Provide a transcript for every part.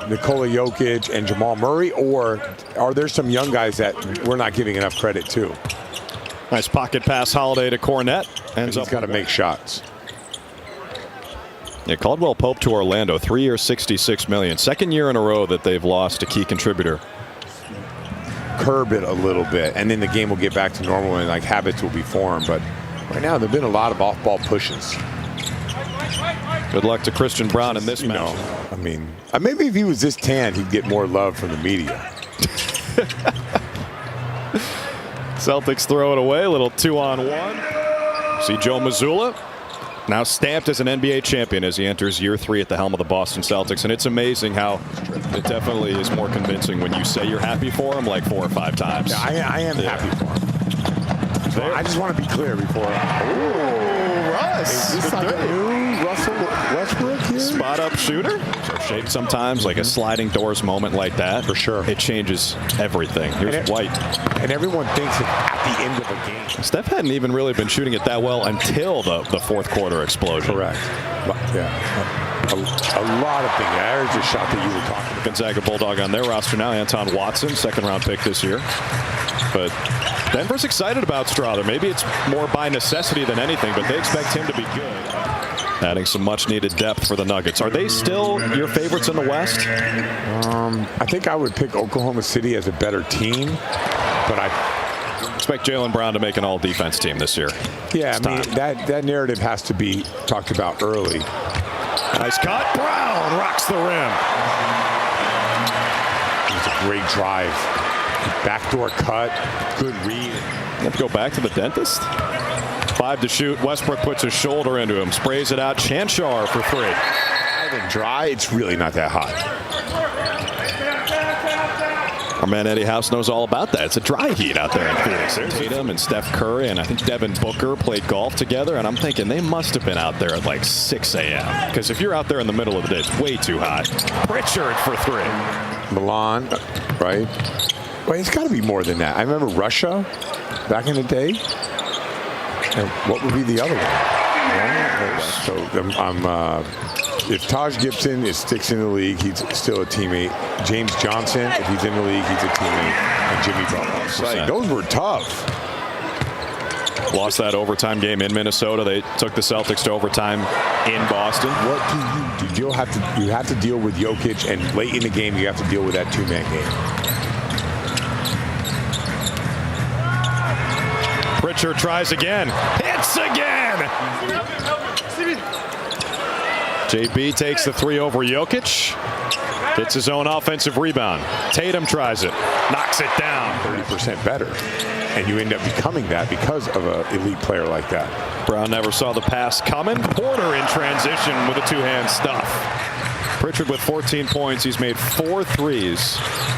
Nikola Jokic and Jamal Murray, or are there some young guys that we're not giving enough credit to? Nice pocket pass, Holiday to Cornette. He's got to make shots. Yeah, Caldwell Pope to Orlando, 3 years, $66 million. Second year in a row that they've lost a key contributor. Curb it a little bit, and then the game will get back to normal and like habits will be formed. But right now, there've been a lot of off-ball pushes. Good luck to Christian Braun in this match. I mean, maybe if he was this tan, he'd get more love from the media. Celtics throw it away, a little 2-on-1. See Joe Mazzulla now stamped as an NBA champion as he enters year 3 at the helm of the Boston Celtics. And it's amazing how it definitely is more convincing when you say you're happy for him like 4 or 5 times. Yeah, I am happy for him. So I just want to be clear before. Ooh, Russ. Is this like a new Russell Westbrook here? Spot up shooter. So shaped sometimes like a sliding doors moment like that. For sure. It changes everything. Here's White. And everyone thinks it's at the end of a game. Steph hadn't even really been shooting it that well until the fourth quarter explosion. Correct. Yeah. A lot of things. There's the shot that you were talking about. Gonzaga Bulldog on their roster now. Anton Watson, 2nd round pick this year. But Denver's excited about Strawther. Maybe it's more by necessity than anything, but they expect him to be good. Adding some much-needed depth for the Nuggets. Are they still your favorites in the West? I think I would pick Oklahoma City as a better team, but I expect Jaylen Brown to make an all-defense team this year. Yeah, I mean, that narrative has to be talked about early. Nice cut. Brown rocks the rim. It was a great drive. Backdoor cut. Good read. You have to go back to the dentist. 5 to shoot. Westbrook puts his shoulder into him. Sprays it out. Chanchar for 3. And dry, it's really not that hot. Our man Eddie House knows all about that. It's a dry heat out there in Phoenix. There's Tatum and Steph Curry, and I think Devin Booker played golf together, and I'm thinking they must have been out there at like 6 a.m. Because if you're out there in the middle of the day, it's way too hot. Pritchard for 3. Milan, right? Well, it's got to be more than that. I remember Russia back in the day. And what would be the other one? So if Taj Gibson sticks in the league, he's still a teammate. James Johnson, if he's in the league, he's a teammate. And Jimmy Butler. Like, those were tough. Lost that overtime game in Minnesota. They took the Celtics to overtime in Boston. What do you do? You have to deal with Jokic, and late in the game, you have to deal with that 2-man game. Pritchard tries again. Hits again. JB takes the 3 over Jokic. Gets his own offensive rebound. Tatum tries it. Knocks it down. 30% better. And you end up becoming that because of an elite player like that. Brown never saw the pass coming. Porter in transition with a 2-hand stuff. Pritchard with 14 points. He's made 4 threes.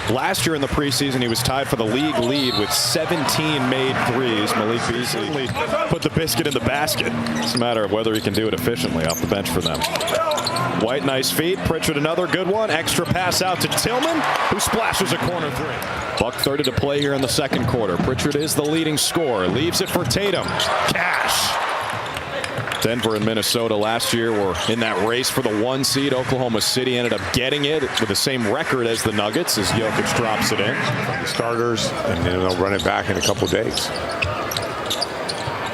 Last year in the preseason, he was tied for the league lead with 17 made threes. Malik Beasley put the biscuit in the basket. It's a matter of whether he can do it efficiently off the bench for them. White, nice feet. Pritchard, another good one. Extra pass out to Tillman, who splashes a corner 3. $1:30 to play here in the second quarter. Pritchard is the leading scorer. Leaves it for Tatum. Cash. Denver and Minnesota last year were in that race for the 1 seed. Oklahoma City ended up getting it with the same record as the Nuggets as Jokic drops it in. The starters, and then they'll run it back in a couple days.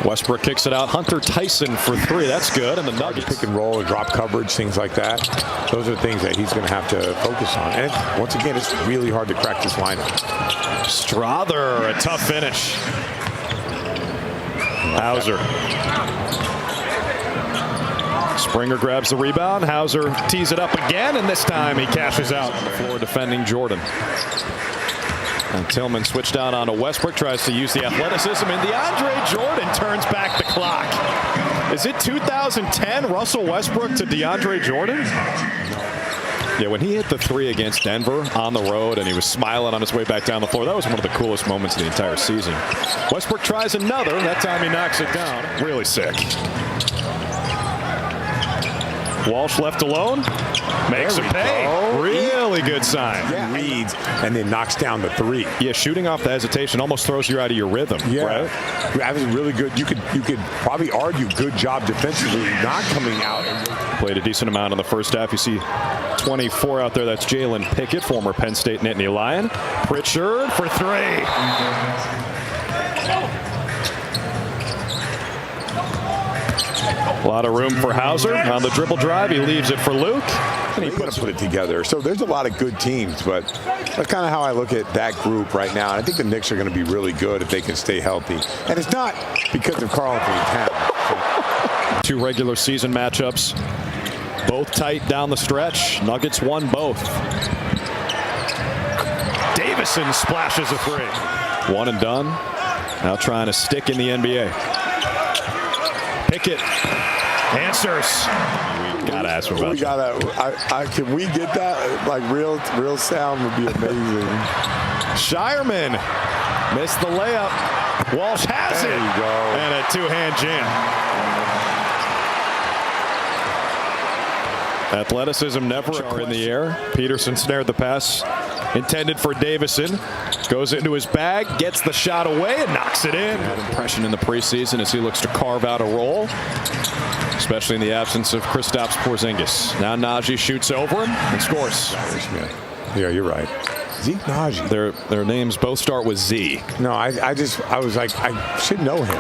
Westbrook kicks it out. Hunter Tyson for 3. That's good. And the Nuggets. Pick and roll, drop coverage, things like that. Those are things that he's going to have to focus on. And once again, it's really hard to crack this lineup. Strawther, a tough finish. Hauser. Springer grabs the rebound. Hauser tees it up again, and this time he cashes out on the floor defending Jordan. And Tillman switched down onto Westbrook, tries to use the athleticism, and DeAndre Jordan turns back the clock. Is it 2010 Russell Westbrook to DeAndre Jordan? Yeah, when he hit the 3 against Denver on the road and he was smiling on his way back down the floor, that was one of the coolest moments of the entire season. Westbrook tries another. That time he knocks it down. Really sick. Walsh left alone. Makes a pay. Really good sign. Yeah, reads and then knocks down the three. Yeah, shooting off the hesitation almost throws you out of your rhythm. Yeah, right? That was really good. You could probably argue good job defensively, not coming out. Played a decent amount in the first half. You see 24 out there. That's Jalen Pickett, former Penn State Nittany Lion. Pritchard for three. A lot of room for Hauser on the dribble drive. He leaves it for Luke. And he put it together. So there's a lot of good teams, but that's kind of how I look at that group right now. And I think the Knicks are going to be really good if they can stay healthy. And it's not because of Karl-Anthony Towns. Two regular season matchups, both tight down the stretch. Nuggets won both. Davison splashes a three. One and done. Now trying to stick in the NBA. Pickett answers. We gotta ask him about that. Can we get that? Like real sound would be amazing. Shireman missed the layup. Walsh has it. There you go. And a two-hand jam. Athleticism never are in the air. Peterson snared the pass intended for Davison. Goes into his bag, gets the shot away, and knocks it in. Had impression in the preseason as he looks to carve out a role, especially in the absence of Kristaps Porzingis. Now Najee shoots over him and scores. Yeah, you're right. Zeke Najee. Their names both start with Z. No, I was like, I should know him.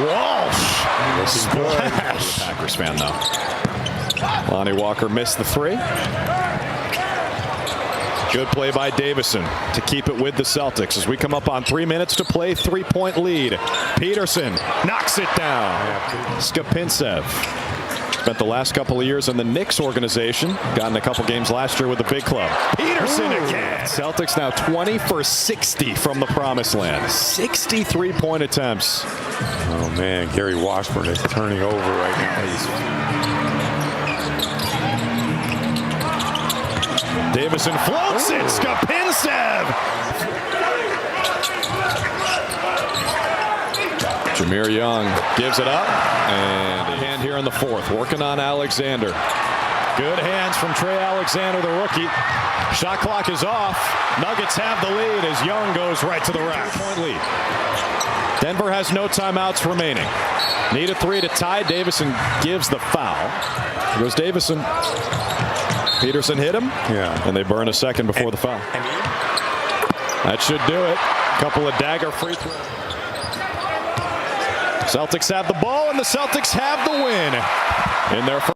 Walsh. Splash. Packers fan though. Lonnie Walker missed the three. Good play by Davison to keep it with the Celtics as we come up on 3 minutes to play. 3-point lead. Peterson knocks it down. Skapintsev spent the last couple of years in the Knicks organization. Got in a couple games last year with the big club. Peterson again. Celtics now 20 for 60 from the promised land. 63-point attempts. Oh man, Gary Washburn is turning over right now. Davison floats it. Skapintsev. Jameer Young gives it up. And a hand here in the fourth. Working on Alexander. Good hands from Trey Alexander, the rookie. Shot clock is off. Nuggets have the lead as Young goes right to the rack. Point lead. Denver has no timeouts remaining. Need a three to tie. Davison gives the foul. Here goes Davison. Peterson hit him. Yeah. And they burn a second before the foul. That should do it. Couple of dagger free throws. Celtics have the ball, and the Celtics have the win in their first.